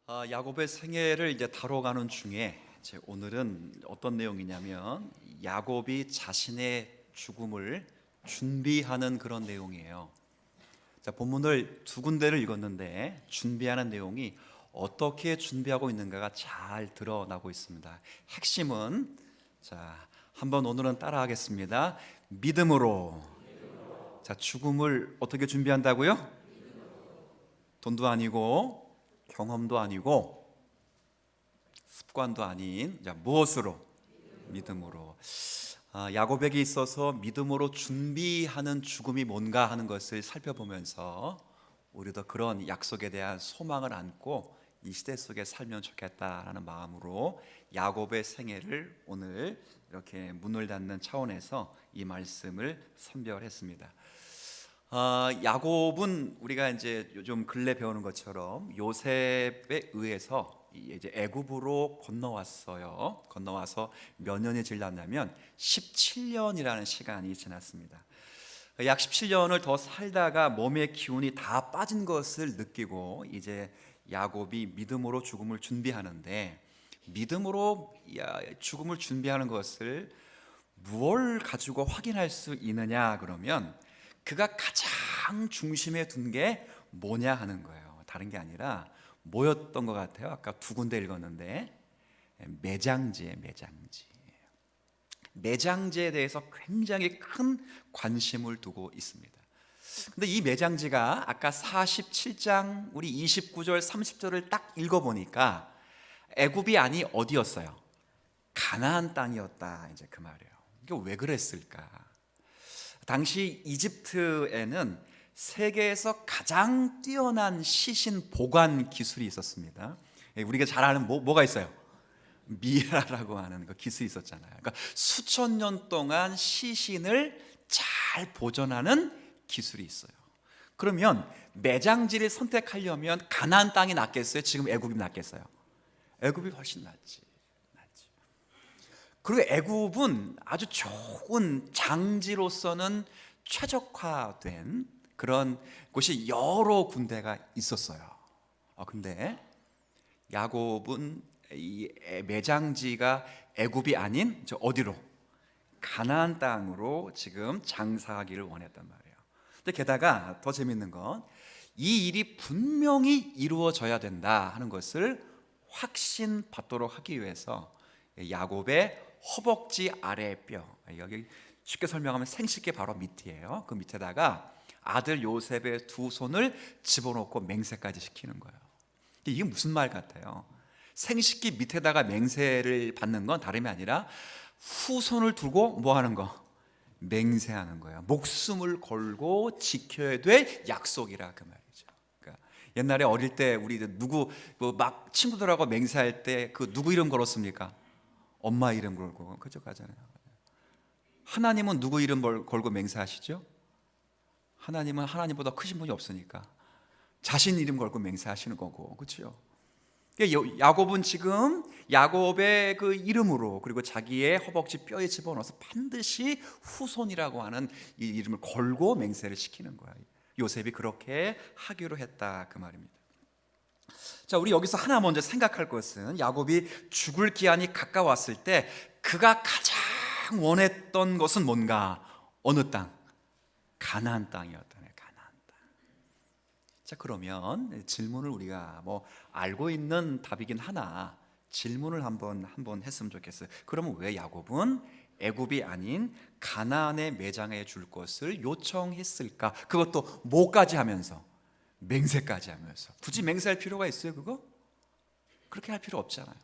야곱의 생애를 이제 다뤄가는 중에 오늘은 어떤 내용이냐면 야곱이 자신의 죽음을 준비하는 그런 내용이에요. 본문을 두 군데를 읽었는데 준비하는 내용이 어떻게 준비하고 있는가가 잘 드러나고 있습니다. 핵심은 한번 오늘은 따라하겠습니다. 믿음으로. 죽음을 어떻게 준비한다고요? 돈도 아니고 경험도 아니고 습관도 아닌 무엇으로? 믿음으로. 야곱에게 있어서 믿음으로 준비하는 죽음이 뭔가 하는 것을 살펴보면서 우리도 그런 약속에 대한 소망을 안고 이 시대 속에 살면 좋겠다라는 마음으로 야곱의 생애를 오늘 이렇게 문을 닫는 차원에서 이 말씀을 선별했습니다. 야곱은 우리가 이제 요즘 근래 배우는 것처럼 요셉에 의해서 이제 애굽으로 건너왔어요. 건너와서 몇 년이 지났냐면 17년이라는 시간이 지났습니다. 약 17년을 더 살다가 몸의 기운이 다 빠진 것을 느끼고 이제 야곱이 믿음으로 죽음을 준비하는데, 믿음으로 죽음을 준비하는 것을 무엇을 가지고 확인할 수 있느냐 그러면 그가 가장 중심에 둔 게 뭐냐 하는 거예요. 다른 게 아니라 뭐였던 것 같아요? 아까 두 군데 읽었는데 매장지에 매장지에 대해서 굉장히 큰 관심을 두고 있습니다. 근데 이 매장지가 아까 47장 우리 29절 30절을 딱 읽어보니까 애굽이 아니 어디였어요? 가나안 땅이었다, 이제 그 말이에요. 이게 왜 그랬을까? 당시 이집트에는 세계에서 가장 뛰어난 시신 보관 기술이 있었습니다. 우리가 잘 아는 뭐가 있어요? 미라라고 하는 그 기술이 있었잖아요. 그러니까 수천 년 동안 시신을 잘 보존하는 기술이 있어요. 그러면 매장지를 선택하려면 가나안 땅이 낫겠어요? 지금 애굽이 낫겠어요? 애굽이 훨씬 낫지. 그리고 애굽은 아주 좋은 장지로서는 최적화된 그런 곳이 여러 군데가 있었어요. 근데 야곱은 이 매장지가 애굽이 아닌 어디로? 가나안 땅으로 지금 장사하기를 원했단 말이에요. 근데 게다가 더 재밌는 건 이 일이 분명히 이루어져야 된다 하는 것을 확신받도록 하기 위해서 야곱의 허벅지 아래 뼈, 여기 쉽게 설명하면 생식기 바로 밑이에요. 그 밑에다가 아들 요셉의 두 손을 집어넣고 맹세까지 시키는 거예요. 이게 무슨 말 같아요? 생식기 밑에다가 맹세를 받는 건 다름이 아니라 후손을 두고 뭐 하는 거? 맹세하는 거예요. 목숨을 걸고 지켜야 될 약속이라 그 말이죠. 그러니까 옛날에 어릴 때 우리 누구 막 친구들하고 맹세할 때 그 누구 이름 걸었습니까? 엄마 이름 걸고, 그죠? 가잖아요. 하나님은 누구 이름 걸고 맹세하시죠? 하나님은 하나님보다 크신 분이 없으니까 자신 이름 걸고 맹세하시는 거고, 그렇죠? 야곱은 지금 야곱의 그 이름으로 그리고 자기의 허벅지 뼈에 집어넣어서 반드시 후손이라고 하는 이 이름을 걸고 맹세를 시키는 거야. 요셉이 그렇게 하기로 했다 그 말입니다. 우리 여기서 하나 먼저 생각할 것은 야곱이 죽을 기한이 가까웠을 때 그가 가장 원했던 것은 뭔가? 어느 땅? 가나안 땅이었다네. 가나안 땅. 그러면 질문을 우리가 알고 있는 답이긴 하나 질문을 한번 했으면 좋겠어요. 그러면 왜 야곱은 애굽이 아닌 가나안에 매장해 줄 것을 요청했을까? 그것도 뭐까지 하면서? 맹세까지 하면서. 굳이 맹세할 필요가 있어요, 그거? 그렇게 할 필요 없잖아요.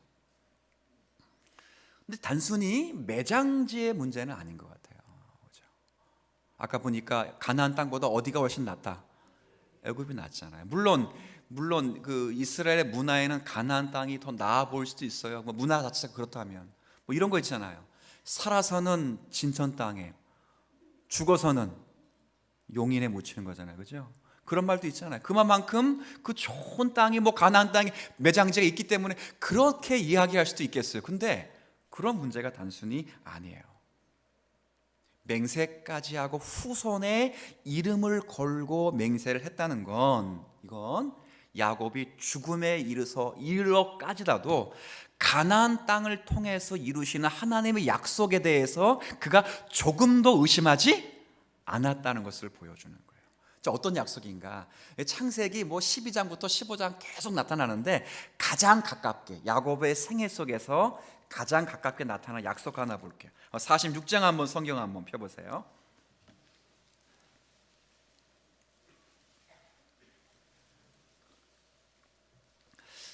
근데 단순히 매장지의 문제는 아닌 것 같아요. 그렇죠? 아까 보니까 가나안 땅보다 어디가 훨씬 낫다? 애굽이 낫잖아요. 물론 그 이스라엘의 문화에는 가나안 땅이 더 나아 보일 수도 있어요. 문화 자체가 그렇다면 이런 거 있잖아요. 살아서는 진천 땅에, 죽어서는 용인에 묻히는 거잖아요, 그죠? 그런 말도 있잖아요. 그만큼 그 좋은 땅이 가나안 땅에 매장지가 있기 때문에 그렇게 이야기할 수도 있겠어요. 근데 그런 문제가 단순히 아니에요. 맹세까지 하고 후손의 이름을 걸고 맹세를 했다는 건 이건 야곱이 죽음에 이르러까지라도 가나안 땅을 통해서 이루시는 하나님의 약속에 대해서 그가 조금도 의심하지 않았다는 것을 보여주는 거예요. 자, 어떤 약속인가? 창세기 12장부터 15장 계속 나타나는데 가장 가깝게 야곱의 생애 속에서 가장 가깝게 나타나는 약속 하나 볼게요. 46장 한번 성경 한번 펴보세요.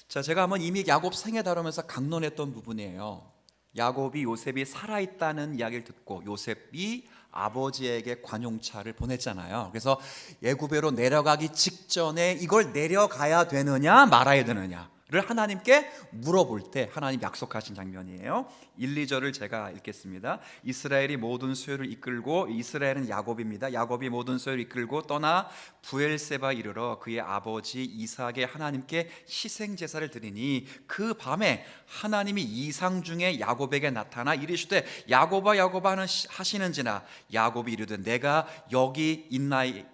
자, 제가 한번 이미 야곱 생애 다루면서 강론했던 부분이에요. 야곱이 요셉이 살아있다는 이야기를 듣고 요셉이 아버지에게 관용차를 보냈잖아요. 그래서 애굽으로 내려가기 직전에 이걸 내려가야 되느냐 말아야 되느냐를 하나님께 물어볼 때 하나님 약속하신 장면이에요. 1, 2절을 제가 읽겠습니다. 이스라엘이 모든 소유를 이끌고, 이스라엘은 야곱입니다. 야곱이 모든 소유를 이끌고 떠나 부엘세바 이르러 그의 아버지 이삭의 하나님께 희생 제사를 드리니 그 밤에 하나님이 이상 중에 야곱에게 나타나 이르시되 야곱아 야곱아 하시는지나 야곱이 이르되 내가 여기 있나이다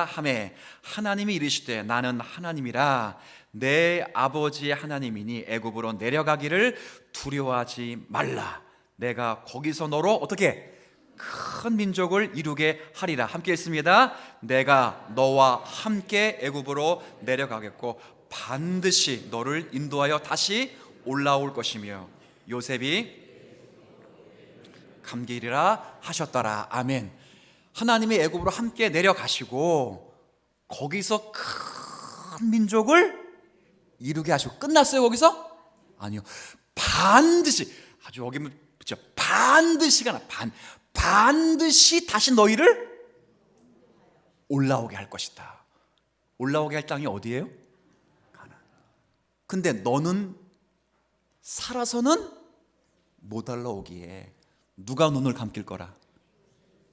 하매 하나님이 이르시되 나는 하나님이라 내 아버지의 하나님이니 애굽으로 내려가기를 두려워하지 말라. 내가 거기서 너로 어떻게 큰 민족을 이루게 하리라. 함께 읽습니다. 내가 너와 함께 애굽으로 내려가겠고 반드시 너를 인도하여 다시 올라올 것이며 요셉이 감기리라 하셨더라. 아멘. 하나님이 애굽으로 함께 내려가시고 거기서 큰 민족을 이루게 하시고 끝났어요 거기서? 아니요. 반드시 아주 여기 그렇죠. 반드시가 반드시 다시 너희를 올라오게 할 것이다. 올라오게 할 땅이 어디예요? 가나안. 근데 너는 살아서는 못 올라오기에 누가 눈을 감길 거라?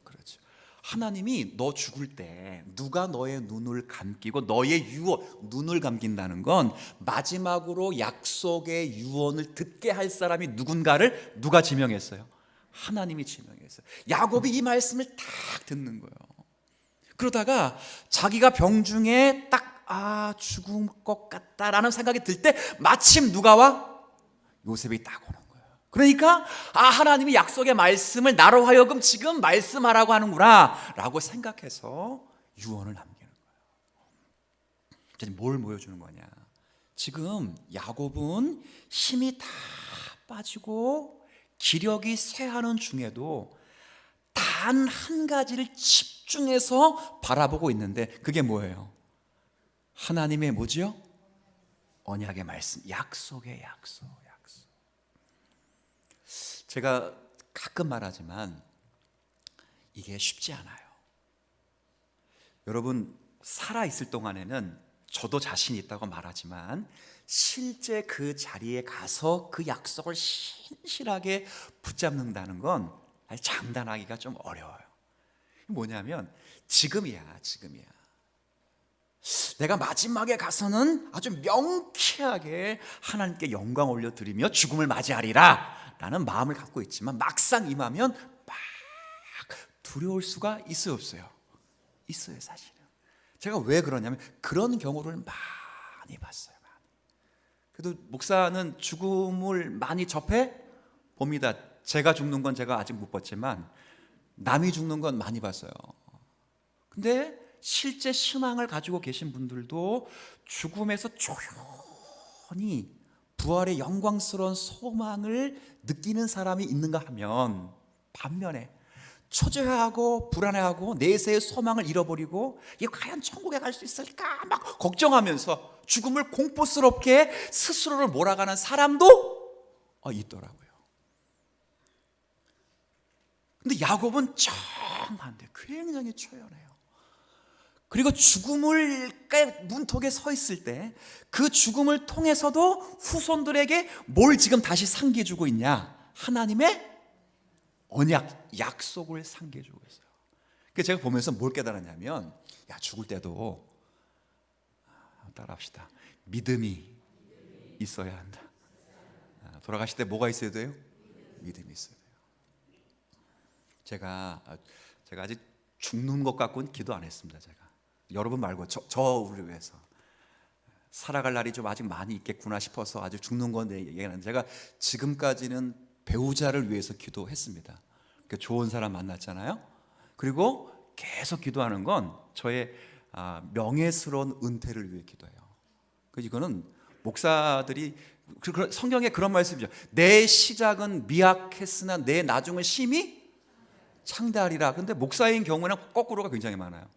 그렇죠. 하나님이 너 죽을 때 누가 너의 눈을 감기고 너의 유언, 눈을 감긴다는 건 마지막으로 약속의 유언을 듣게 할 사람이 누군가를 누가 지명했어요? 하나님이 지명했어요. 야곱이 이 말씀을 딱 듣는 거예요. 그러다가 자기가 병중에 딱 죽을 것 같다라는 생각이 들 때 마침 누가 와? 요셉이 딱 오는 거예요. 그러니까 하나님이 약속의 말씀을 나로 하여금 지금 말씀하라고 하는구나 라고 생각해서 유언을 남기는 거예요. 뭘 보여주는 거냐? 지금 야곱은 힘이 다 빠지고 기력이 쇠하는 중에도 단 한 가지를 집중해서 바라보고 있는데 그게 뭐예요? 하나님의 뭐지요? 언약의 말씀, 약속의 약속. 제가 가끔 말하지만 이게 쉽지 않아요. 여러분 살아있을 동안에는 저도 자신 있다고 말하지만 실제 그 자리에 가서 그 약속을 신실하게 붙잡는다는 건 장담하기가 좀 어려워요. 뭐냐면 지금이야. 내가 마지막에 가서는 아주 명쾌하게 하나님께 영광 올려드리며 죽음을 맞이하리라 라는 마음을 갖고 있지만 막상 임하면 막 두려울 수가 있어요 없어요? 있어요 사실은. 제가 왜 그러냐면 그런 경우를 많이 봤어요. 그래도 목사는 죽음을 많이 접해 봅니다. 제가 죽는 건 제가 아직 못 봤지만 남이 죽는 건 많이 봤어요. 근데 실제 신앙을 가지고 계신 분들도 죽음에서 조용히 부활의 영광스러운 소망을 느끼는 사람이 있는가 하면 반면에 초조해하고 불안해하고 내세의 소망을 잃어버리고 이게 과연 천국에 갈 수 있을까 막 걱정하면서 죽음을 공포스럽게 스스로를 몰아가는 사람도 있더라고요. 근데 야곱은 쩡한데 굉장히 초연해요. 그리고 죽음을 문턱에 서 있을 때 그 죽음을 통해서도 후손들에게 뭘 지금 다시 상기해주고 있냐? 하나님의 언약, 약속을 상기해주고 있어요. 그래서 제가 보면서 뭘 깨달았냐면 죽을 때도 따라합시다. 믿음이 있어야 한다. 돌아가실 때 뭐가 있어야 돼요? 믿음이 있어야 돼요. 제가 아직 죽는 것 갖고는 기도 안 했습니다. 제가 여러분 말고 저 우리 위해서 살아갈 날이 좀 아직 많이 있겠구나 싶어서 아주 죽는 건데 얘기하는, 제가 지금까지는 배우자를 위해서 기도했습니다. 그러니까 좋은 사람 만났잖아요. 그리고 계속 기도하는 건 저의 명예스러운 은퇴를 위해 기도해요. 그 이거는 목사들이 성경에 그런 말씀이죠. 내 시작은 미약했으나 내 나중은 심히 창대하리라. 근데 목사인 경우는 거꾸로가 굉장히 많아요.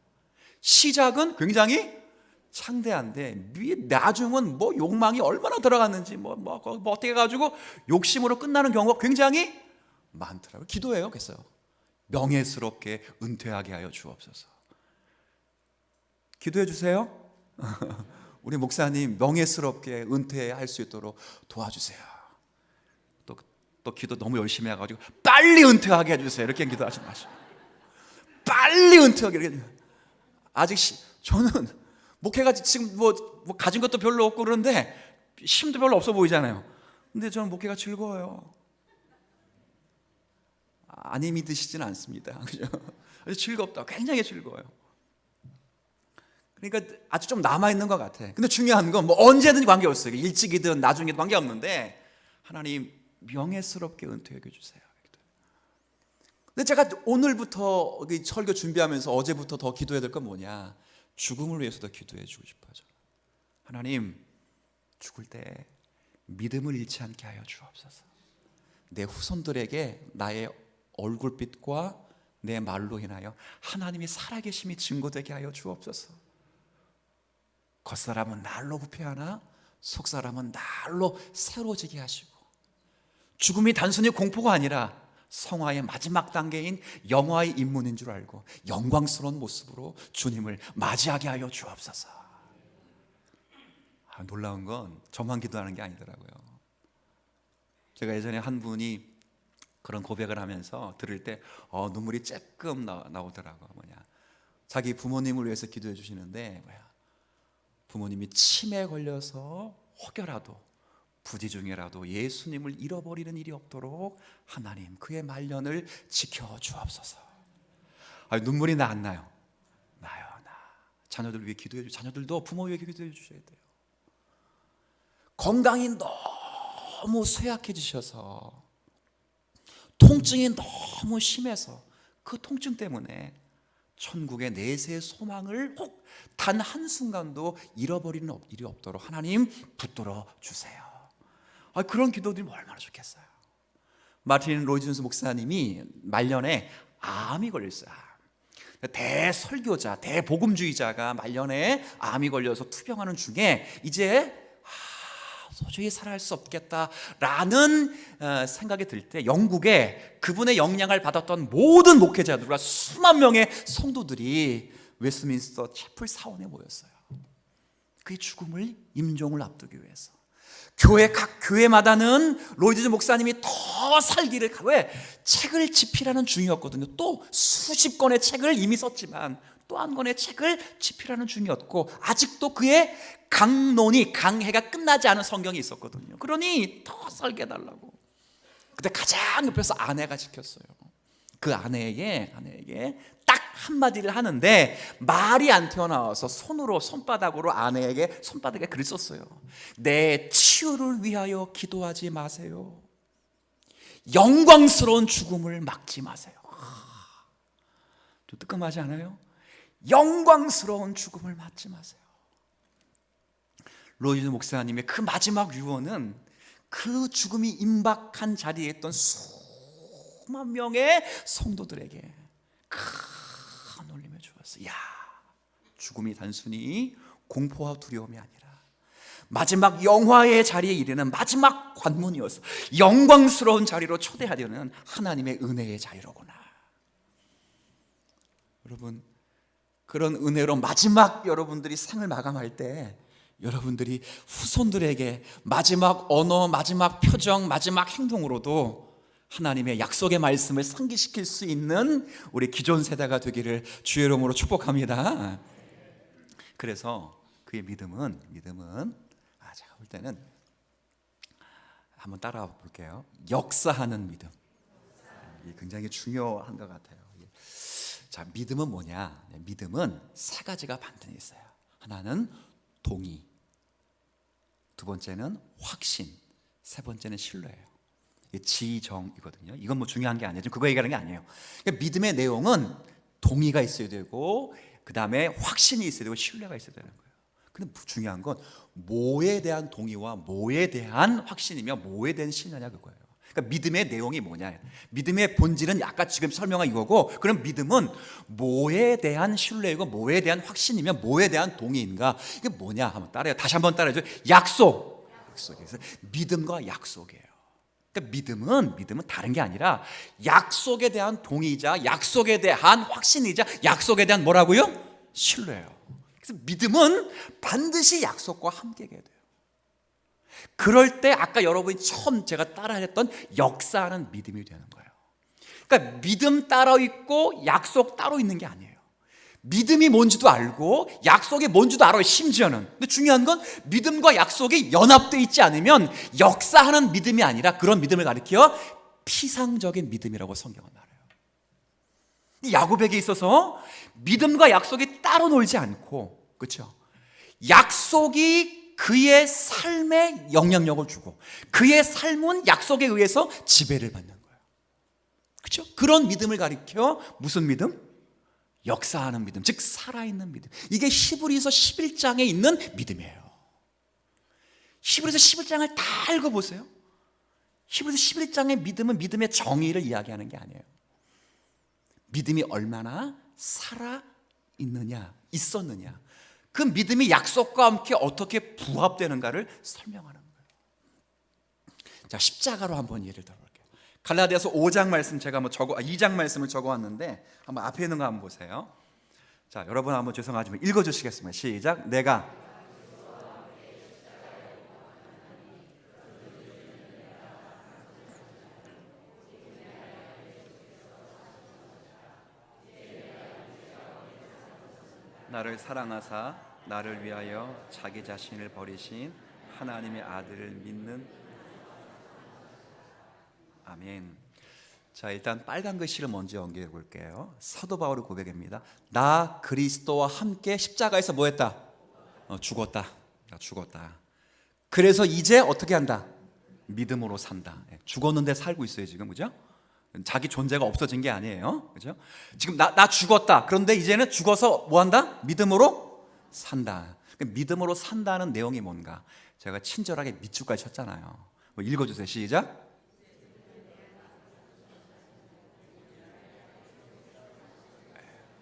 시작은 굉장히 창대한데 나중은 뭐 욕망이 얼마나 들어갔는지 뭐 어떻게 해가지고 욕심으로 끝나는 경우가 굉장히 많더라고요. 기도해요. 그래서 명예스럽게 은퇴하게 하여 주옵소서. 기도해 주세요. 우리 목사님 명예스럽게 은퇴할 수 있도록 도와주세요. 또 기도 너무 열심히 해가지고 빨리 은퇴하게 해주세요. 이렇게 기도하지 마시고 빨리 은퇴하게. 이렇게. 아직 저는 목회가 지금 뭐 가진 것도 별로 없고 그런데 힘도 별로 없어 보이잖아요. 근데 저는 목회가 즐거워요. 아니 믿으시지는 않습니다. 그죠? 즐겁다. 굉장히 즐거워요. 그러니까 아주 좀 남아있는 것 같아. 근데 중요한 건 뭐 언제든지 관계없어요. 일찍이든 나중에든 관계없는데 하나님 명예스럽게 은퇴하게 해주세요. 근데 제가 오늘부터 설교 준비하면서 어제부터 더 기도해야 될 건 뭐냐, 죽음을 위해서도 기도해 주고 싶어요. 하나님, 죽을 때 믿음을 잃지 않게 하여 주옵소서. 내 후손들에게 나의 얼굴빛과 내 말로 인하여 하나님이 살아계심이 증거되게 하여 주옵소서. 겉사람은 날로 후패하나 속사람은 날로 새로워지게 하시고, 죽음이 단순히 공포가 아니라 성화의 마지막 단계인 영화의 입문인 줄 알고 영광스러운 모습으로 주님을 맞이하게 하여 주옵소서. 놀라운 건 저만 기도하는 게 아니더라고요. 제가 예전에 한 분이 그런 고백을 하면서 들을 때 눈물이 쬐끔 나오더라고요. 자기 부모님을 위해서 기도해 주시는데 부모님이 침에 걸려서 혹여라도 부지 중에라도 예수님을 잃어버리는 일이 없도록 하나님 그의 말년을 지켜 주옵소서. 눈물이 나 안 나요? 나요. 자녀들 위해 기도해 주세요. 자녀들도 부모 위해 기도해 주셔야 돼요. 건강이 너무 쇠약해지셔서 통증이 너무 심해서 그 통증 때문에 천국의 내세 소망을 혹 단 한순간도 잃어버리는 일이 없도록 하나님 붙들어 주세요. 그런 기도들이 얼마나 좋겠어요. 마틴 로이준스 목사님이 말년에 암이 걸렸어요. 대설교자, 대복음주의자가 말년에 암이 걸려서 투병하는 중에 이제 도저히 살아갈 수 없겠다라는 생각이 들 때 영국에 그분의 영향을 받았던 모든 목회자들과 수만 명의 성도들이 웨스트민스터 채플 사원에 모였어요. 그의 죽음을 임종을 앞두기 위해서. 각 교회마다는 로이드 목사님이 더 살기를, 왜? 책을 집필하는 중이었거든요. 또 수십 권의 책을 이미 썼지만 또 한 권의 책을 집필하는 중이었고, 아직도 그의 강해가 끝나지 않은 성경이 있었거든요. 그러니 더 살게 해달라고. 그때 가장 옆에서 아내가 지켰어요. 그 아내에게 딱 한마디를 하는데 말이 안 튀어나와서 손바닥으로 아내에게 손바닥에 글을 썼어요. 내 치유를 위하여 기도하지 마세요. 영광스러운 죽음을 막지 마세요. 좀 뜨끔하지 않아요? 영광스러운 죽음을 맞지 마세요. 로이드 목사님의 그 마지막 유언은 그 죽음이 임박한 자리에 있던 수만 명의 성도들에게 큰 울림을 주었어요. 죽음이 단순히 공포와 두려움이 아니라 마지막 영화의 자리에 이르는 마지막 관문이어서 영광스러운 자리로 초대하려는 하나님의 은혜의 자리로구나. 여러분, 그런 은혜로 마지막 여러분들이 생을 마감할 때 여러분들이 후손들에게 마지막 언어, 마지막 표정, 마지막 행동으로도 하나님의 약속의 말씀을 상기시킬 수 있는 우리 기존 세대가 되기를 주의 이름으로 축복합니다. 그래서 그의 믿음은 제가 볼 때는 한번 따라와 볼게요. 역사하는 믿음. 이게 굉장히 중요한 것 같아요. 자, 믿음은 뭐냐? 믿음은 세 가지가 반드시 있어요. 하나는 동의, 두 번째는 확신, 세 번째는 신뢰예요. 지정이거든요. 이건 뭐 중요한 게 아니에요. 지금 그거 얘기하는 게 아니에요. 그러니까 믿음의 내용은 동의가 있어야 되고, 그 다음에 확신이 있어야 되고, 신뢰가 있어야 되는 거예요. 근데 중요한 건 뭐에 대한 동의와 뭐에 대한 확신이며 뭐에 대한 신뢰냐, 그거예요. 그러니까 믿음의 내용이 뭐냐, 믿음의 본질은 아까 지금 설명한 이거고, 그럼 믿음은 뭐에 대한 신뢰이고 뭐에 대한 확신이며 뭐에 대한 동의인가, 이게 뭐냐 한번 따라해요. 다시 한번 따라해줘. 약속에서 믿음과 약속이에요. 그러니까 믿음은 다른 게 아니라 약속에 대한 동의이자 약속에 대한 확신이자 약속에 대한 뭐라고요? 신뢰예요. 그래서 믿음은 반드시 약속과 함께 해야 돼요. 그럴 때 아까 여러분이 처음 제가 따라했던 역사하는 믿음이 되는 거예요. 그러니까 믿음 따로 있고 약속 따로 있는 게 아니에요. 믿음이 뭔지도 알고 약속이 뭔지도 알아요, 심지어는. 근데 중요한 건 믿음과 약속이 연합되어 있지 않으면 역사하는 믿음이 아니라 그런 믿음을 가리켜 피상적인 믿음이라고 성경은 말해요. 야곱에게 있어서 믿음과 약속이 따로 놀지 않고, 그렇죠? 약속이 그의 삶에 영향력을 주고 그의 삶은 약속에 의해서 지배를 받는 거예요. 그렇죠? 그런 믿음을 가리켜 무슨 믿음? 역사하는 믿음, 즉 살아있는 믿음. 이게 히브리서 11장에 있는 믿음이에요. 히브리서 11장을 다 읽어보세요. 히브리서 11장의 믿음은 믿음의 정의를 이야기하는 게 아니에요. 믿음이 얼마나 살아있느냐, 있었느냐, 그 믿음이 약속과 함께 어떻게 부합되는가를 설명하는 거예요. 자, 십자가로 한번 예를 들어볼게요. 갈라디아서 5장 말씀 제가 2장 말씀을 적어왔는데 한번 앞에 있는 거 한번 보세요. 자, 여러분 한번 죄송하지만 읽어주시겠습니다. 시작. 내가 나를 사랑하사 나를 위하여 자기 자신을 버리신 하나님의 아들을 믿는. 아멘. 자, 일단 빨간 글씨를 먼저 연결해 볼게요. 사도 바울의 고백입니다. 나 그리스도와 함께 십자가에서 뭐 했다? 죽었다. 죽었다. 그래서 이제 어떻게 한다? 믿음으로 산다. 죽었는데 살고 있어요, 지금. 그죠? 자기 존재가 없어진 게 아니에요. 그죠? 지금 나 죽었다. 그런데 이제는 죽어서 뭐 한다? 믿음으로 산다. 믿음으로 산다는 내용이 뭔가? 제가 친절하게 밑줄까지 쳤잖아요. 뭐 읽어주세요. 시작.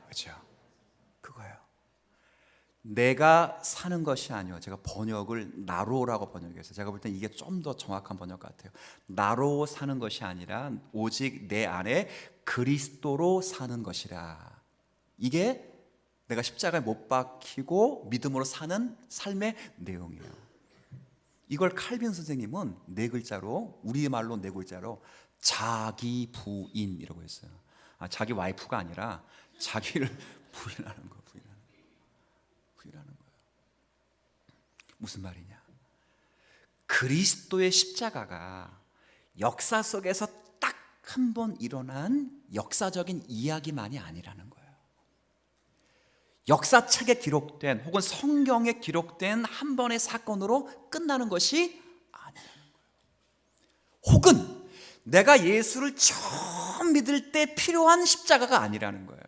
그렇죠? 그거예요. 내가 사는 것이 아니요. 제가 번역을 나로라고 번역했어요. 제가 볼 땐 이게 좀 더 정확한 번역 같아요. 나로 사는 것이 아니라 오직 내 안에 그리스도로 사는 것이라. 이게 내가 십자가에 못 박히고 믿음으로 사는 삶의 내용이에요. 이걸 칼빈 선생님은 네 글자로, 우리말로 네 글자로 자기 부인이라고 했어요. 자기 와이프가 아니라 자기를 부인하는 거예요. 부인하는 거예요. 무슨 말이냐? 그리스도의 십자가가 역사 속에서 딱 한 번 일어난 역사적인 이야기만이 아니라는 거예요. 역사책에 기록된 혹은 성경에 기록된 한 번의 사건으로 끝나는 것이 아니라는 거예요. 혹은 내가 예수를 처음 믿을 때 필요한 십자가가 아니라는 거예요.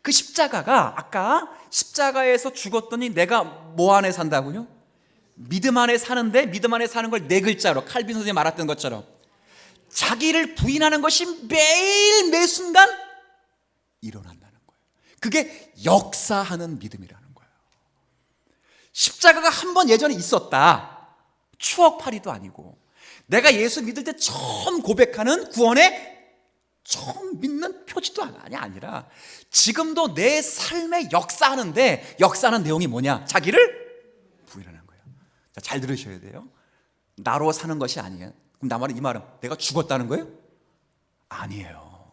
그 십자가가 아까 십자가에서 죽었더니 내가 뭐 안에 산다고요? 믿음 안에 사는데 믿음 안에 사는 걸 네 글자로 칼빈 선생님이 말했던 것처럼 자기를 부인하는 것이 매일 매 순간 일어난다는 거예요. 그게 역사하는 믿음이라는 거예요. 십자가가 한 번 예전에 있었다. 추억팔이도 아니고 내가 예수 믿을 때 처음 고백하는 구원의 처음 믿는 표지도 아니라 지금도 내 삶에 역사하는데 역사하는 내용이 뭐냐? 자기를 부인하는 거예요. 자, 잘 들으셔야 돼요. 나로 사는 것이 아니에요. 그럼 나 말은 이 말은 내가 죽었다는 거예요? 아니에요.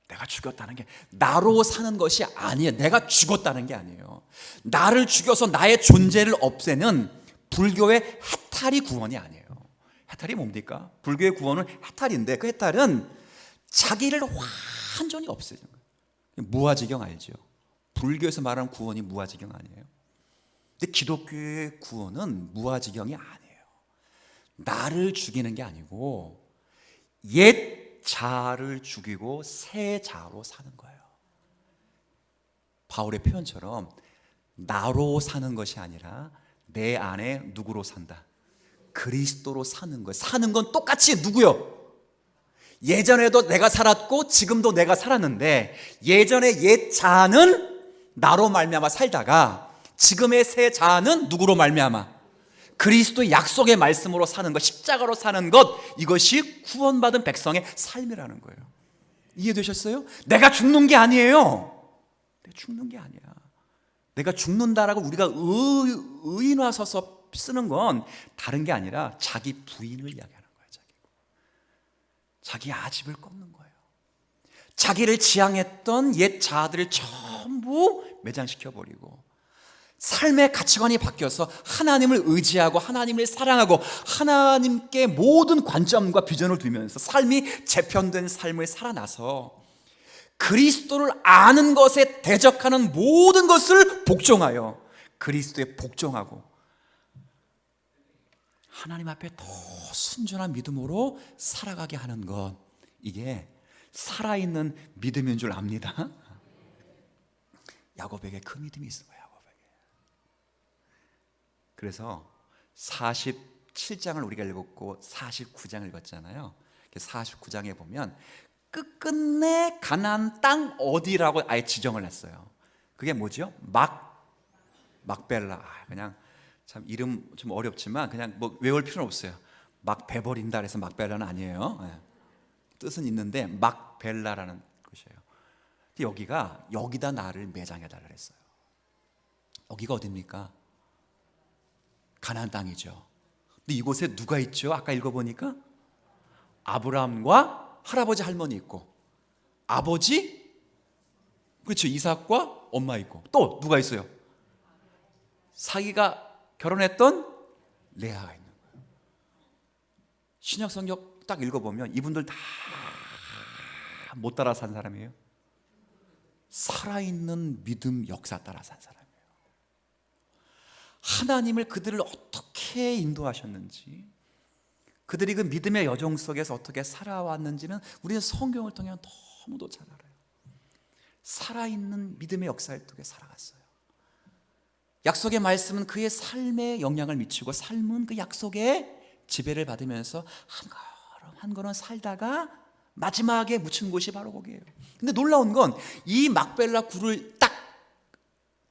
내가 죽었다는 게 나로 사는 것이 아니에요. 내가 죽었다는 게 아니에요. 나를 죽여서 나의 존재를 없애는 불교의 해탈이 구원이 아니에요. 해탈이 뭡니까? 불교의 구원은 해탈인데 그 해탈은 자기를 완전히 없애는 거예요. 무아지경 알죠? 불교에서 말하는 구원이 무아지경 아니에요? 근데 기독교의 구원은 무아지경이 아니에요. 나를 죽이는 게 아니고 옛 자아를 죽이고 새 자아로 사는 거예요. 바울의 표현처럼 나로 사는 것이 아니라 내 안에 누구로 산다? 그리스도로 사는 거예요. 사는 건 똑같이 누구요? 예전에도 내가 살았고 지금도 내가 살았는데, 예전의 옛 자아는 나로 말미암아 살다가 지금의 새 자아는 누구로 말미암아? 그리스도의 약속의 말씀으로 사는 것, 십자가로 사는 것, 이것이 구원받은 백성의 삶이라는 거예요. 이해되셨어요? 내가 죽는 게 아니에요. 내가 죽는 게 아니야. 내가 죽는다라고 우리가 의인화 서서 쓰는 건 다른 게 아니라 자기 부인을 이야기하는 거예요. 자기 아집을 꺾는 거예요. 자기를 지향했던 옛 자아들을 전부 매장시켜버리고 삶의 가치관이 바뀌어서 하나님을 의지하고 하나님을 사랑하고 하나님께 모든 관점과 비전을 두면서 삶이 재편된 삶을 살아나서 그리스도를 아는 것에 대적하는 모든 것을 복종하여 그리스도에 복종하고 하나님 앞에 더 순전한 믿음으로 살아가게 하는 것, 이게 살아있는 믿음인 줄 압니다. 야곱에게 그 믿음이 있는 거예요. 야곱에게. 그래서 47장을 우리가 읽었고 49장을 읽었잖아요. 49장에 보면 끝끝내 가나안 땅 어디라고 아예 지정을 했어요. 그게 뭐죠? 막벨라. 그냥 참 이름 좀 어렵지만 그냥 뭐 외울 필요는 없어요. 막 배버린다 그래서 막벨라는 아니에요. 네. 뜻은 있는데 막벨라라는 곳이에요. 근데 여기다 나를 매장해달라 그랬어요. 여기가 어딥니까? 가나안 땅이죠. 근데 이곳에 누가 있죠? 아까 읽어보니까 아브라함과 할아버지 할머니 있고 아버지, 그렇죠, 이삭과 엄마 있고 또 누가 있어요? 사기가 결혼했던 레아가 있는 거예요. 신약 성경 딱 읽어보면 이분들 다 못 따라 산 사람이에요. 살아있는 믿음 역사 따라 산 사람이에요. 하나님을 그들을 어떻게 인도하셨는지, 그들이 그 믿음의 여정 속에서 어떻게 살아왔는지는 우리는 성경을 통해 너무도 잘 알아요. 살아있는 믿음의 역사를 통해 살아갔어요. 약속의 말씀은 그의 삶에 영향을 미치고 삶은 그 약속의 지배를 받으면서 한 걸음 한 걸음 살다가 마지막에 묻힌 곳이 바로 거기에요. 근데 놀라운 건 이 막벨라 굴을 딱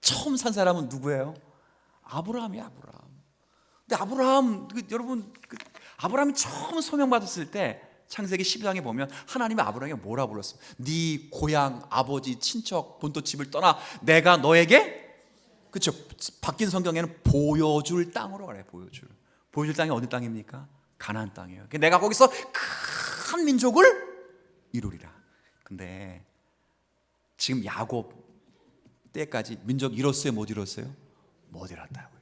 처음 산 사람은 누구예요? 아브라함이야, 아브라함. 근데 아브라함, 여러분, 아브라함이 처음 소명받았을 때 창세기 12장에 보면 하나님이 아브라함에게 뭐라 불렀어? 네 고향, 아버지, 친척, 본토집을 떠나 내가 너에게, 그렇죠, 바뀐 성경에는 보여줄 땅으로 가래. 보여줄 땅이 어느 땅입니까? 가나안 땅이에요. 내가 거기서 큰 민족을 이루리라. 근데 지금 야곱 때까지 민족 이뤘어요, 못 이뤘어요? 못 이뤘다고요.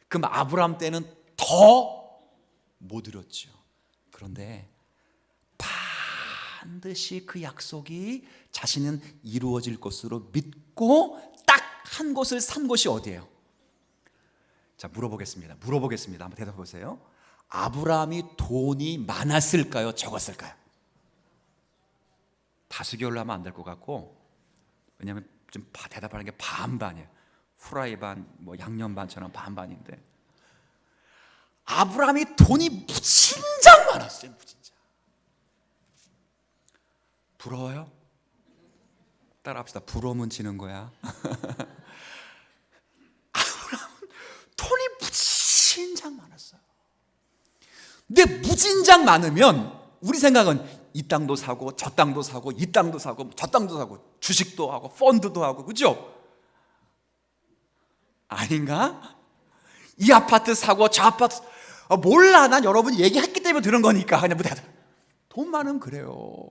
그럼 아브라함 때는 더 못 이뤘죠. 그런데 반드시 그 약속이 자신은 이루어질 것으로 믿고 딱 한 곳을 산 곳이 어디예요? 자, 물어보겠습니다. 한번 대답해 보세요. 아브라함이 돈이 많았을까요? 적었을까요? 다수결로 하면 안 될 것 같고, 왜냐하면 좀 대답하는 게 반반이에요. 후라이 반, 뭐 양념 반처럼 반반인데, 아브라함이 돈이 무진장 많았어요. 무진장. 부러워요? 따라합시다. 부러우면 지는 거야. 아브라함은 돈이 무진장 많았어요. 근데 무진장 많으면 우리 생각은 이 땅도 사고 저 땅도 사고 이 땅도 사고 저 땅도 사고 주식도 하고 펀드도 하고, 그죠? 아닌가? 이 아파트 사고 저 아파트, 몰라, 난 여러분이 얘기했기 때문에 들은 거니까. 그냥 돈 많으면 그래요.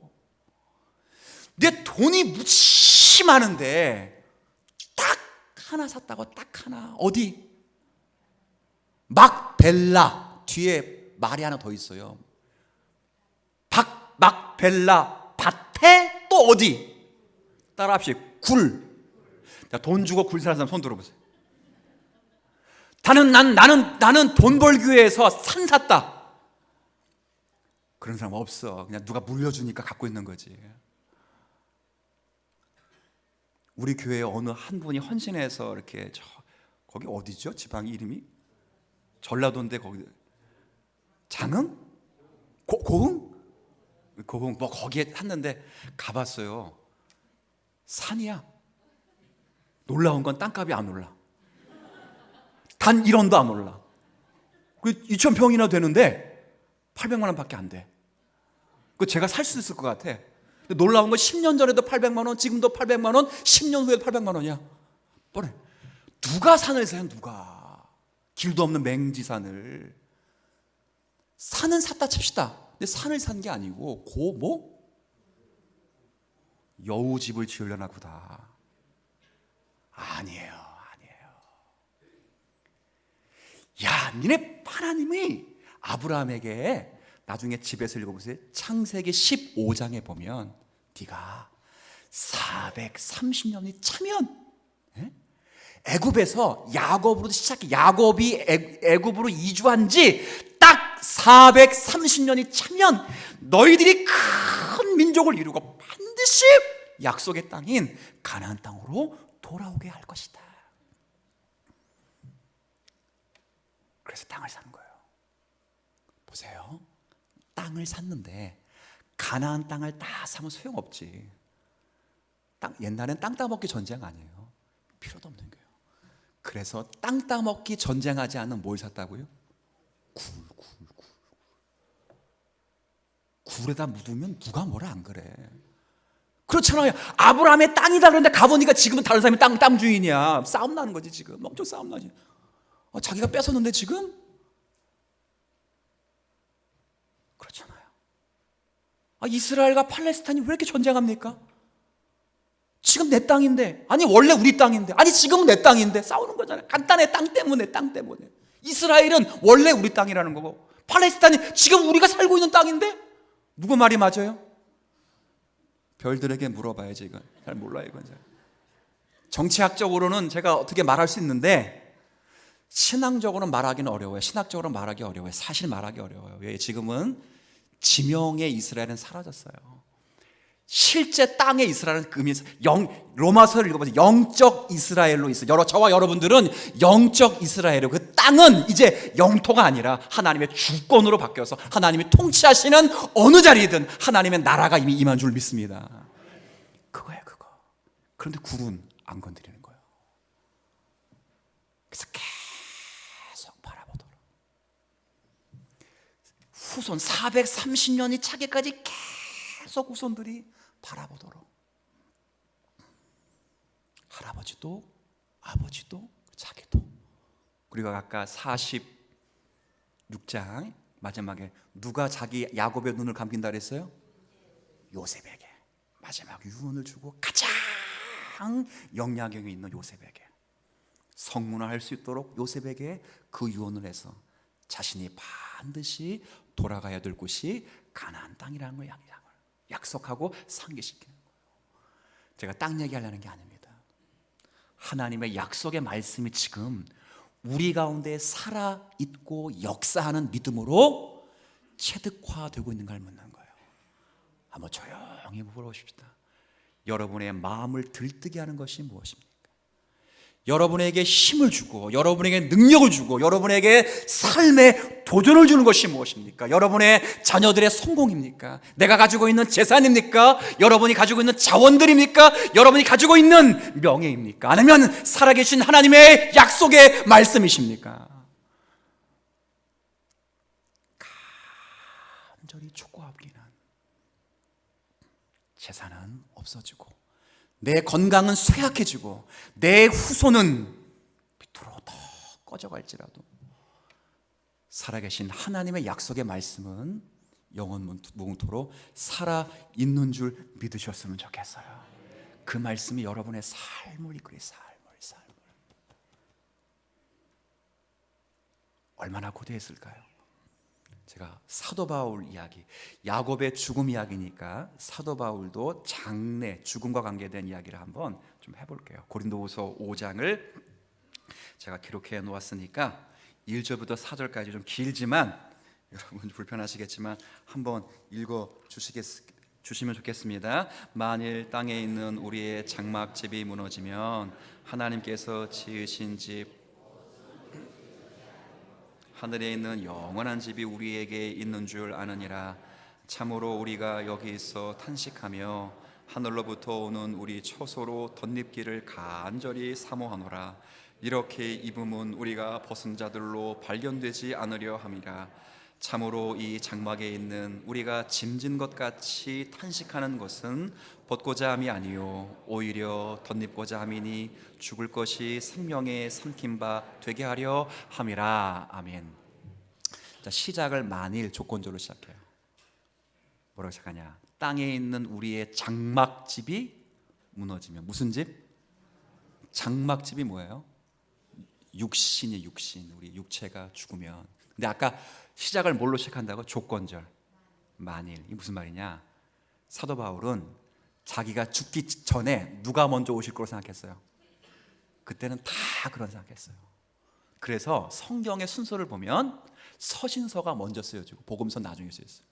내 돈이 무지 많은데 딱 하나 샀다고, 딱 하나. 어디? 막벨라 뒤에 말이 하나 더 있어요. 막벨라 밭에 또 어디? 따라합시다. 굴. 돈 주고 굴 사는 사람 손 들어보세요. 나는 돈 벌기 위해서 산 샀다. 그런 사람 없어. 그냥 누가 물려주니까 갖고 있는 거지. 우리 교회에 어느 한 분이 헌신해서 이렇게 거기 어디죠? 지방 이름이? 전라도인데 거기 장흥? 고흥? 고흥 뭐 거기에 샀는데 가봤어요. 산이야. 놀라운 건 땅값이 안 올라. 단 1원도 안 올라. 2,000평이나 되는데 800만 원밖에 안 돼. 그 제가 살 수 있을 것 같아. 놀라운 건 10년 전에도 800만 원, 지금도 800만 원, 10년 후에도 800만 원이야. 뻔해. 누가 산을 사요? 누가? 길도 없는 맹지산을. 산은 샀다 칩시다. 근데 산을 산 게 아니고 여우집을 지으려나 보다. 아니에요. 야, 니네 하나님이 아브라함에게 나중에 집에서 읽어보세요. 창세기 15장에 보면 네가 430년이 차면 애굽에서 야곱으로 시작해. 야곱이 애굽으로 이주한 지 딱 430년이 차면 너희들이 큰 민족을 이루고 반드시 약속의 땅인 가나안 땅으로 돌아오게 할 것이다. 그래서 땅을 사는 거예요. 보세요. 땅을 샀는데 가나안 땅을 다 사면 소용없지. 옛날엔 땅 따먹기 전쟁 아니에요. 필요도 없는 거예요. 그래서 땅 따먹기 전쟁하지 않는 뭘 샀다고요? 굴에다 묻으면 누가 뭐라 안 그래. 그렇잖아요. 아브라함의 땅이다 그런데 가보니까 지금은 다른 사람이 땅 주인이야. 싸움 나는 거지 지금. 엄청 싸움 나지. 자기가 뺏었는데 지금? 그렇잖아요. 이스라엘과 팔레스타인이 왜 이렇게 전쟁합니까? 지금 내 땅인데, 아니 원래 우리 땅인데, 아니 지금은 내 땅인데 싸우는 거잖아요. 간단해. 땅 때문에. 이스라엘은 원래 우리 땅이라는 거고, 팔레스타인이 지금 우리가 살고 있는 땅인데 누구 말이 맞아요? 별들에게 물어봐야지. 이건 잘 몰라요. 이건 정치학적으로는 제가 어떻게 말할 수 있는데 신앙적으로는 말하기는 어려워요. 신학적으로 말하기 어려워요. 사실 말하기 어려워요. 왜? 지금은 지명의 이스라엘은 사라졌어요. 실제 땅의 이스라엘은 그 의미에서 로마서를 읽어보세요. 영적 이스라엘로 있어요. 저와 여러분들은 영적 이스라엘이에요. 그 땅은 이제 영토가 아니라 하나님의 주권으로 바뀌어서 하나님이 통치하시는 어느 자리든 하나님의 나라가 이미 임한 줄 믿습니다. 그거예요, 그거. 그런데 굴은 안 건드리는 거예요. 그래서 계속 바라보도록. 후손 430년이 차기까지 계속 후손들이 바라보도록. 할아버지도 아버지도 자기도. 그리고 아까 46장 마지막에 누가 자기 야곱의 눈을 감긴다 그랬어요? 요셉에게 마지막 유언을 주고 가장 영향력이 있는 요셉에게 성문화할 수 있도록 요셉에게 그 유언을 해서 자신이 반드시 돌아가야 될 곳이 가나안 땅이라는 걸 약속하고 상기시키는 거예요. 제가 땅 얘기하려는 게 아닙니다. 하나님의 약속의 말씀이 지금 우리 가운데 살아있고 역사하는 믿음으로 체득화되고 있는가를 묻는 거예요. 한번 조용히 물어보십시다. 여러분의 마음을 들뜨게 하는 것이 무엇입니까? 여러분에게 힘을 주고 여러분에게 능력을 주고 여러분에게 삶의 도전을 주는 것이 무엇입니까? 여러분의 자녀들의 성공입니까? 내가 가지고 있는 재산입니까? 여러분이 가지고 있는 자원들입니까? 여러분이 가지고 있는 명예입니까? 아니면 살아계신 하나님의 약속의 말씀이십니까? 간절히 촉구하기는 재산은 없어지고 내 건강은 쇠약해지고 내 후손은 밑으로 더 꺼져갈지라도 살아계신 하나님의 약속의 말씀은 영원 무궁토록 살아있는 줄 믿으셨으면 좋겠어요. 그 말씀이 여러분의 삶을 이끌어요. 삶을 얼마나 고대했을까요? 제가 사도 바울 이야기, 야곱의 죽음 이야기니까 사도 바울도 장래, 죽음과 관계된 이야기를 한번 좀 해볼게요. 고린도후서 5장을 제가 기록해 놓았으니까 1절부터 4절까지 좀 길지만 여러분 불편하시겠지만 한번 읽어 주시면 좋겠습니다. 만일 땅에 있는 우리의 장막집이 무너지면 하나님께서 지으신 집 하늘에 있는 영원한 집이 우리에게 있는 줄 아느니라. 참으로 우리가 여기 있어 탄식하며 하늘로부터 오는 우리 처소로 덧입기를 간절히 사모하노라. 이렇게 입음은 우리가 벗은 자들로 발견되지 않으려 함이라. 참으로 이 장막에 있는 우리가 짐진 것 같이 탄식하는 것은 벗고자 함이 아니요 오히려 덧입고자 함이니 죽을 것이 생명에 삼킨 바 되게 하려 함이라. 아멘. 자, 시작을 만일 조건적으로 시작해요. 뭐라고 시작하냐? 땅에 있는 우리의 장막집이 무너지면. 무슨 집? 장막집이 뭐예요? 육신이 육신, 우리 육체가 죽으면. 근데 아까 시작을 뭘로 시작한다고? 조건절. 만일. 이게 무슨 말이냐? 사도 바울은 자기가 죽기 전에 누가 먼저 오실 거로 생각했어요? 그때는 다 그런 생각했어요. 그래서 성경의 순서를 보면 서신서가 먼저 쓰여지고 복음서 나중에 쓰였어요.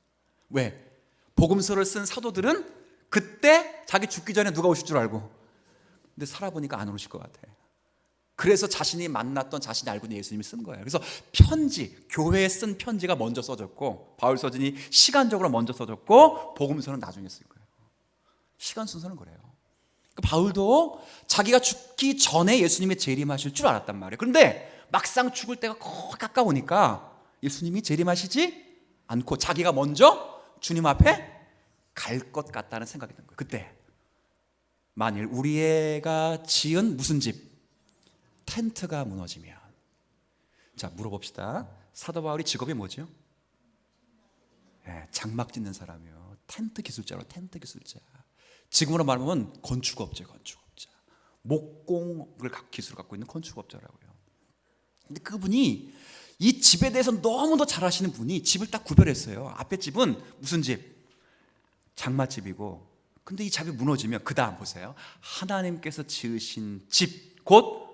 왜? 복음서를 쓴 사도들은 그때 자기 죽기 전에 누가 오실 줄 알고, 근데 살아보니까 안 오실 것 같아. 그래서 자신이 만났던, 자신이 알고 있는 예수님이 쓴 거예요. 그래서 편지, 교회에 쓴 편지가 먼저 써졌고, 바울서신이 시간적으로 먼저 써졌고, 복음서는 나중에 쓸 거예요. 시간 순서는 그래요. 그러니까 바울도 자기가 죽기 전에 예수님이 재림하실 줄 알았단 말이에요. 그런데 막상 죽을 때가 거의 가까우니까 예수님이 재림하시지 않고 자기가 먼저 주님 앞에 갈 것 같다는 생각이 든 거예요. 그때 만일 우리가 지은 무슨 집? 텐트가 무너지면. 자, 물어봅시다. 사도 바울이 직업이 뭐죠? 장막 짓는 사람이요. 텐트 기술자로. 텐트 기술자. 지금으로 말하면 건축업자. 목공을 기술을 갖고 있는 건축업자라고요. 근데 그분이 이 집에 대해서 너무도 잘 아시는 분이 집을 딱 구별했어요. 앞에 집은 무슨 집? 장막집이고, 근데 이 집이 무너지면 그 다음 보세요. 하나님께서 지으신 집, 곧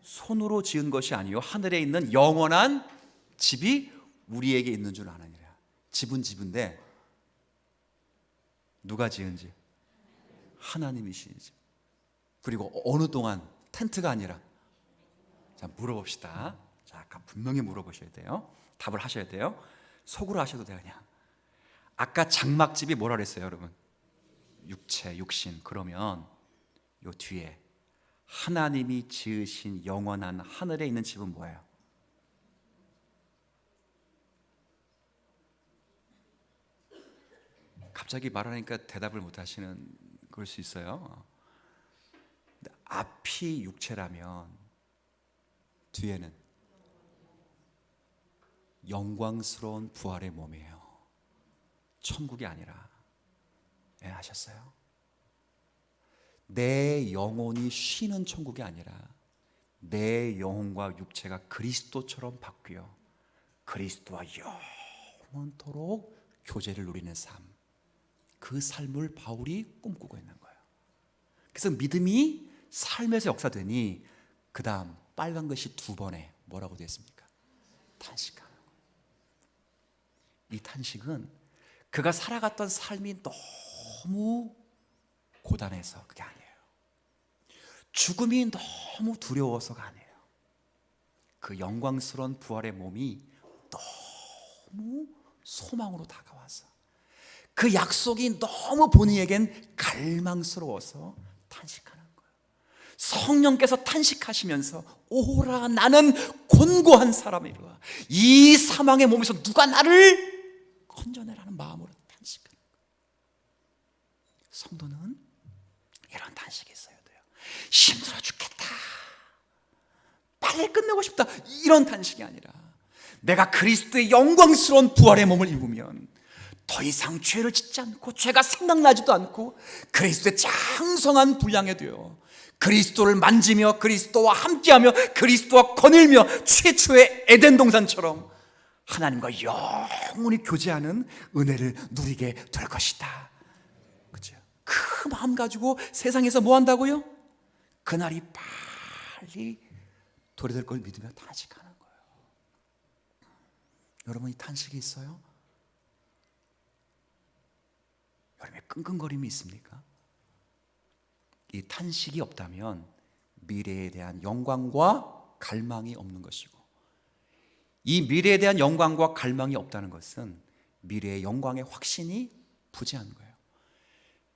손으로 지은 것이 아니요 하늘에 있는 영원한 집이 우리에게 있는 줄 아느니라. 집은 집인데 누가 지은 집? 하나님이 지은 집. 그리고 어느 동안 텐트가 아니라. 자, 물어봅시다. 자, 아까 분명히 물어보셔야 돼요. 답을 하셔야 돼요. 속으로 하셔도 돼요. 그냥 아까 장막집이 뭐라 그랬어요, 여러분? 육체, 육신. 그러면 요 뒤에 하나님이 지으신 영원한 하늘에 있는 집은 뭐예요? 갑자기 말하니까 대답을 못 하시는 그럴 수 있어요. 앞이 육체라면 뒤에는 영광스러운 부활의 몸이에요. 천국이 아니라. 아셨어요? 내 영혼이 쉬는 천국이 아니라 내 영혼과 육체가 그리스도처럼 바뀌어 그리스도와 영원토록 교제를 누리는 삶, 그 삶을 바울이 꿈꾸고 있는 거예요. 그래서 믿음이 삶에서 역사되니 그 다음 빨간 것이 두 번에 뭐라고 되어 있습니까? 탄식하는 거예요. 이 탄식은 그가 살아갔던 삶이 너무 고단해서 그게 아니에요. 죽음이 너무 두려워서가 아니에요. 그 영광스러운 부활의 몸이 너무 소망으로 다가와서 그 약속이 너무 본인에겐 갈망스러워서 탄식하는 거예요. 성령께서 탄식하시면서 오라 나는 곤고한 사람이라, 이 사망의 몸에서 누가 나를 건져내라는 마음으로 탄식하는 거예요. 성도는 이런 탄식이 있어야 돼요. 힘들어 죽겠다, 빨리 끝내고 싶다, 이런 탄식이 아니라 내가 그리스도의 영광스러운 부활의 몸을 입으면 더 이상 죄를 짓지 않고 죄가 생각나지도 않고 그리스도의 장성한 분량에 되어 그리스도를 만지며 그리스도와 함께하며 그리스도와 거닐며 최초의 에덴 동산처럼 하나님과 영원히 교제하는 은혜를 누리게 될 것이다. 그렇죠? 그 마음 가지고 세상에서 뭐 한다고요? 그날이 빨리 돌이 될 걸 믿으며 탄식하는 거예요. 여러분, 이 탄식이 있어요? 여러분의 끙끙거림이 있습니까? 이 탄식이 없다면 미래에 대한 영광과 갈망이 없는 것이고, 이 미래에 대한 영광과 갈망이 없다는 것은 미래의 영광의 확신이 부재한 거예요.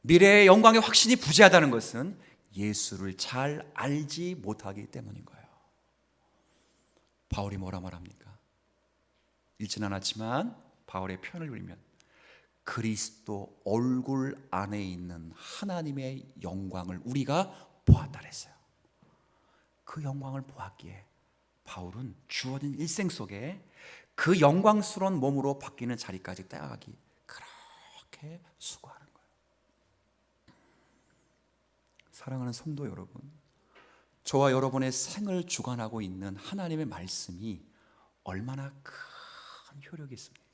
미래의 영광의 확신이 부재하다는 것은 예수를 잘 알지 못하기 때문인 거예요. 바울이 뭐라 말합니까? 읽진 않았지만 바울의 표현을 빌면 그리스도 얼굴 안에 있는 하나님의 영광을 우리가 보았다 그랬어요. 그 영광을 보았기에 바울은 주어진 일생 속에 그 영광스러운 몸으로 바뀌는 자리까지 따라가기 그렇게 수고하는 거예요. 사랑하는 성도 여러분, 저와 여러분의 생을 주관하고 있는 하나님의 말씀이 얼마나 큰 효력이 있습니까?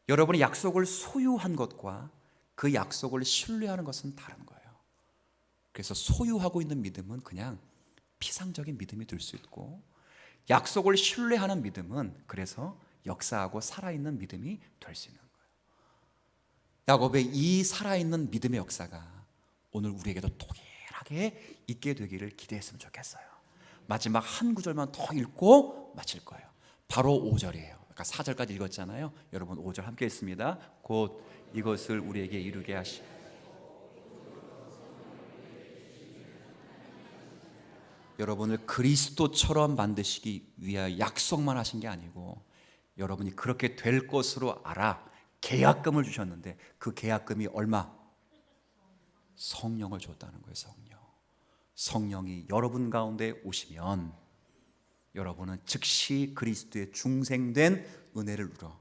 여러분이 약속을 소유한 것과 그 약속을 신뢰하는 것은 다른 거예요. 그래서 소유하고 있는 믿음은 그냥 피상적인 믿음이 될 수 있고, 약속을 신뢰하는 믿음은 그래서 역사하고 살아있는 믿음이 될 수 있는 거예요. 야곱의 이 살아있는 믿음의 역사가 오늘 우리에게도 동일하게 있게 되기를 기대했으면 좋겠어요. 마지막 한 구절만 더 읽고 마칠 거예요. 바로 5절이에요. 아까 4절까지 읽었잖아요. 여러분 5절 함께 읽습니다. 곧 이것을 우리에게 이루게 하시. 여러분을 그리스도처럼 만드시기 위하여 약속만 하신 게 아니고, 여러분이 그렇게 될 것으로 알아 계약금을 주셨는데, 그 계약금이 얼마? 성령을 줬다는 거예요. 성령이 여러분 가운데 오시면 여러분은 즉시 그리스도의 중생된 은혜를 누려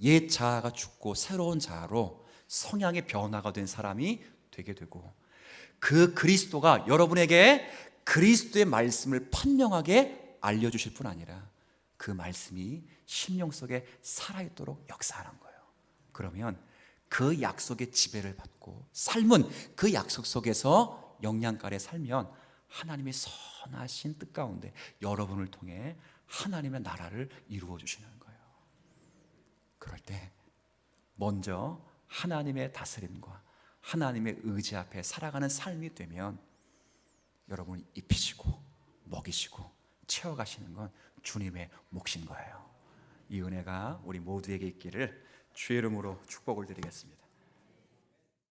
옛 자아가 죽고 새로운 자아로 성향의 변화가 된 사람이 되게 되고, 그 그리스도가 여러분에게 그리스도의 말씀을 판명하게 알려주실 뿐 아니라 그 말씀이 심령 속에 살아있도록 역사하는 거예요. 그러면 그 약속의 지배를 받고 삶은 그 약속 속에서 영양가에 살면 하나님의 선하신 뜻 가운데 여러분을 통해 하나님의 나라를 이루어 주시는 거예요. 그럴 때 먼저 하나님의 다스림과 하나님의 의지 앞에 살아가는 삶이 되면 여러분을 입히시고 먹이시고 채워가시는 건 주님의 몫인 거예요. 이 은혜가 우리 모두에게 있기를 주의 이름으로 축복을 드리겠습니다.